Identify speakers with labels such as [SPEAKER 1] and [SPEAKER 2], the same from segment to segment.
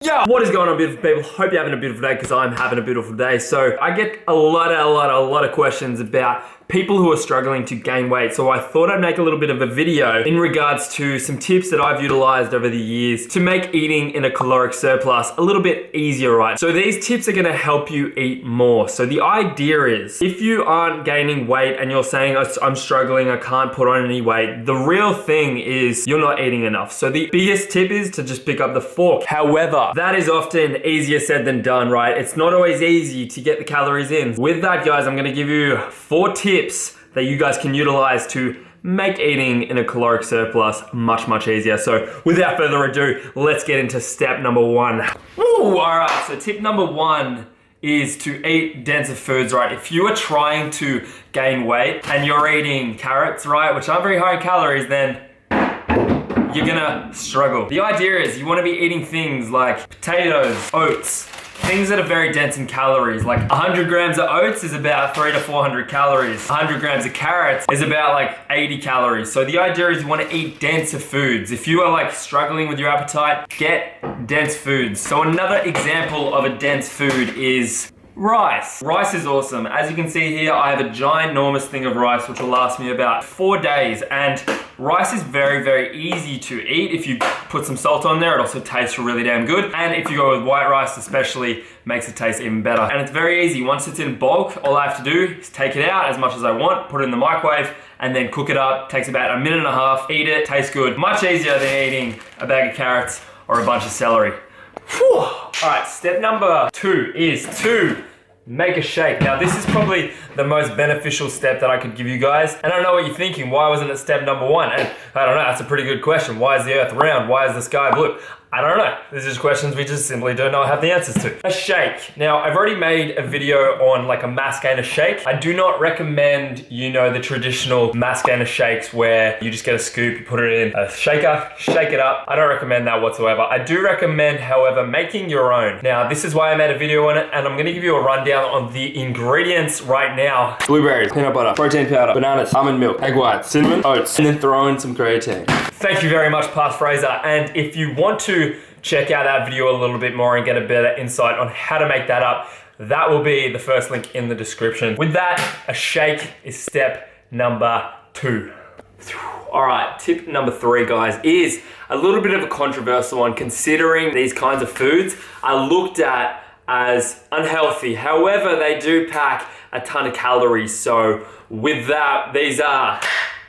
[SPEAKER 1] Yo, what is going on, beautiful people? Hope you're having a beautiful day, because I'm having a beautiful day. So I get a lot of questions about people who are struggling to gain weight. So I thought I'd make a little bit of a video in regards to some tips that I've utilized over the years to make eating in a caloric surplus a little bit easier, right? So these tips are gonna help you eat more. So the idea is, if you aren't gaining weight and you're saying, I'm struggling, I can't put on any weight, the real thing is you're not eating enough. So the biggest tip is to just pick up the fork. However, that is often easier said than done, right? It's not always easy to get the calories in. With that, guys, I'm gonna give you 4 tips that you guys can utilize to make eating in a caloric surplus much easier. So without further ado, let's get into step number 1. All right, so tip number 1 is to eat denser foods, right? If you are trying to gain weight and you're eating carrots, right, which aren't very high in calories, then you're gonna struggle. The idea is you wanna be eating things like potatoes, oats, things that are very dense in calories. Like 100 grams of oats is about 300 to 400 calories. 100 grams of carrots is about like 80 calories. So the idea is you wanna eat denser foods. If you are like struggling with your appetite, get dense foods. So another example of a dense food is rice. Rice is awesome. As you can see here, I have a ginormous thing of rice which will last me about 4 days. And rice is very easy to eat. If you put some salt on there, it also tastes really damn good. And if you go with white rice especially, makes it taste even better. And it's very easy. Once it's in bulk, all I have to do is take it out as much as I want, put it in the microwave, and then cook it up. Takes about 1.5 minutes, eat it, tastes good. Much easier than eating a bag of carrots or a bunch of celery. Whew. All right, step number 2 is to make a shake. Now this is probably the most beneficial step that I could give you guys. And I know what you're thinking, why wasn't it step number 1? And I don't know, that's a pretty good question. Why is the earth round? Why is the sky blue? I don't know. These are just questions we just simply don't know have the answers to. A shake. Now, I've already made a video on like a mass gainer shake. I do not recommend, the traditional mass gainer shakes where you just get a scoop, you put it in a shaker, shake it up. I don't recommend that whatsoever. I do recommend, however, making your own. Now, this is why I made a video on it, and I'm gonna give you a rundown on the ingredients right now. Blueberries, peanut butter, protein powder, bananas, almond milk, egg whites, cinnamon, oats, and then throw in some creatine. Thank you very much, Past Fraser. And if you want to check out that video a little bit more and get a better insight on how to make that up, that will be the first link in the description. With that, a shake is step number 2. All right, tip number 3, guys, is a little bit of a controversial one, considering these kinds of foods are looked at as unhealthy. However, they do pack a ton of calories. So with that, these are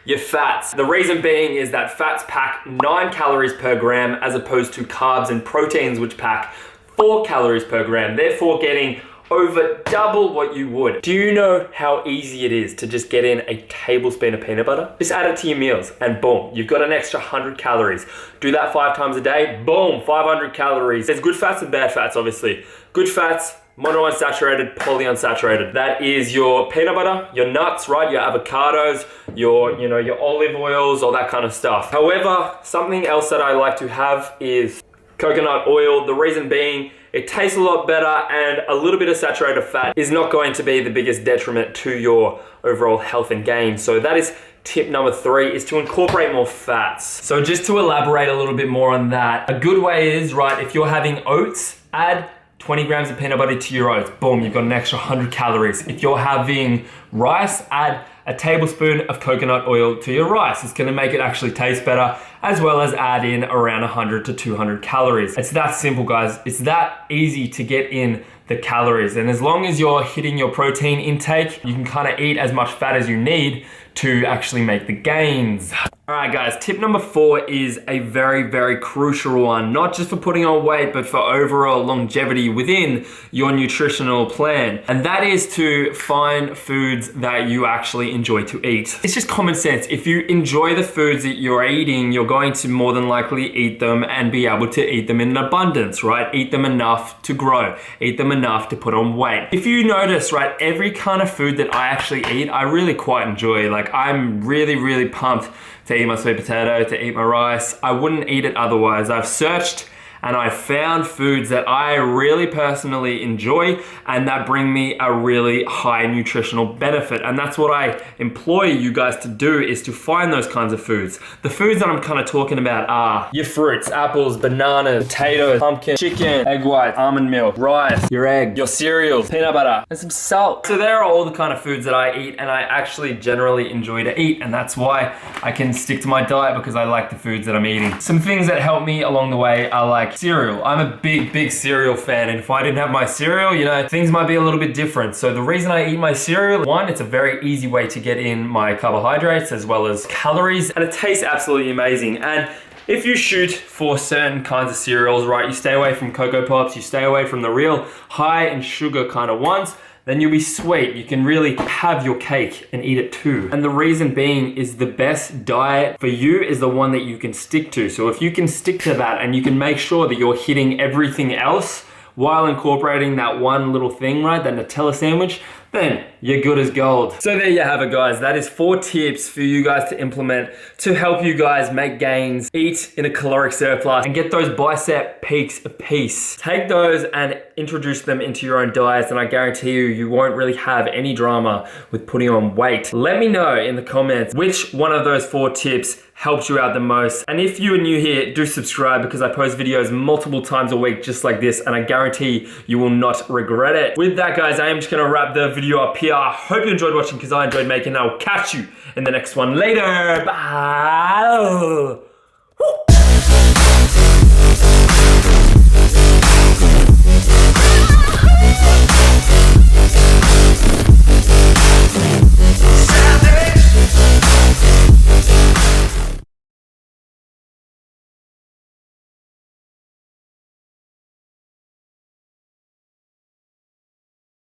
[SPEAKER 1] your fats. The reason being is that fats pack 9 calories per gram as opposed to carbs and proteins which pack 4 calories per gram, therefore getting over double what you would. Do you know how easy it is to just get in a tablespoon of peanut butter? Just add it to your meals and boom, you've got an extra 100 calories. Do that 5 times a day, boom, 500 calories. There's good fats and bad fats, obviously. Good fats, monounsaturated, polyunsaturated. That is your peanut butter, your nuts, right? Your avocados, your olive oils, all that kind of stuff. However, something else that I like to have is coconut oil. The reason being, it tastes a lot better, and a little bit of saturated fat is not going to be the biggest detriment to your overall health and gain. So that is tip number 3, is to incorporate more fats. So just to elaborate a little bit more on that, a good way is, right, if you're having oats, add 20 grams of peanut butter to your oats. Boom, you've got an extra 100 calories. If you're having rice, add a tablespoon of coconut oil to your rice. It's gonna make it actually taste better, as well as add in around 100 to 200 calories. It's that simple, guys. It's that easy to get in the calories. And as long as you're hitting your protein intake, you can kind of eat as much fat as you need to actually make the gains. All right, guys, tip number 4 is a very crucial one, not just for putting on weight, but for overall longevity within your nutritional plan. And that is to find foods that you actually enjoy to eat. It's just common sense. If you enjoy the foods that you're eating, you're going to more than likely eat them and be able to eat them in abundance, right? Eat them enough to grow, eat them enough to put on weight. If you notice, right, every kind of food that I actually eat, I really quite enjoy. Like, I'm really pumped to eat my sweet potato, to eat my rice. I wouldn't eat it otherwise. I've searched and I found foods that I really personally enjoy and that bring me a really high nutritional benefit. And that's what I employ you guys to do, is to find those kinds of foods. The foods that I'm kind of talking about are your fruits, apples, bananas, potatoes, pumpkin, chicken, egg whites, almond milk, rice, your egg, your cereals, peanut butter, and some salt. So there are all the kind of foods that I eat and I actually generally enjoy to eat, and that's why I can stick to my diet, because I like the foods that I'm eating. Some things that help me along the way are like cereal. I'm a big cereal fan, and if I didn't have my cereal, you know, things might be a little bit different. So the reason I eat my cereal, one, it's a very easy way to get in my carbohydrates as well as calories, and it tastes absolutely amazing. And if you shoot for certain kinds of cereals, right, you stay away from Cocoa Pops, you stay away from the real high in sugar kind of ones, then you'll be sweet. You can really have your cake and eat it too. And the reason being is the best diet for you is the one that you can stick to. So if you can stick to that and you can make sure that you're hitting everything else while incorporating that one little thing, right, that Nutella sandwich, then you're good as gold. So there you have it, guys. That is 4 tips for you guys to implement to help you guys make gains, eat in a caloric surplus, and get those bicep peaks apiece. Take those and introduce them into your own diets, and I guarantee you, you won't really have any drama with putting on weight. Let me know in the comments which one of those 4 tips helped you out the most. And if you are new here, do subscribe, because I post videos multiple times a week just like this, and I guarantee you will not regret it. With that, guys, I am just gonna wrap the video up here. I hope you enjoyed watching, because I enjoyed making it. I'll catch you in the next one later. Bye.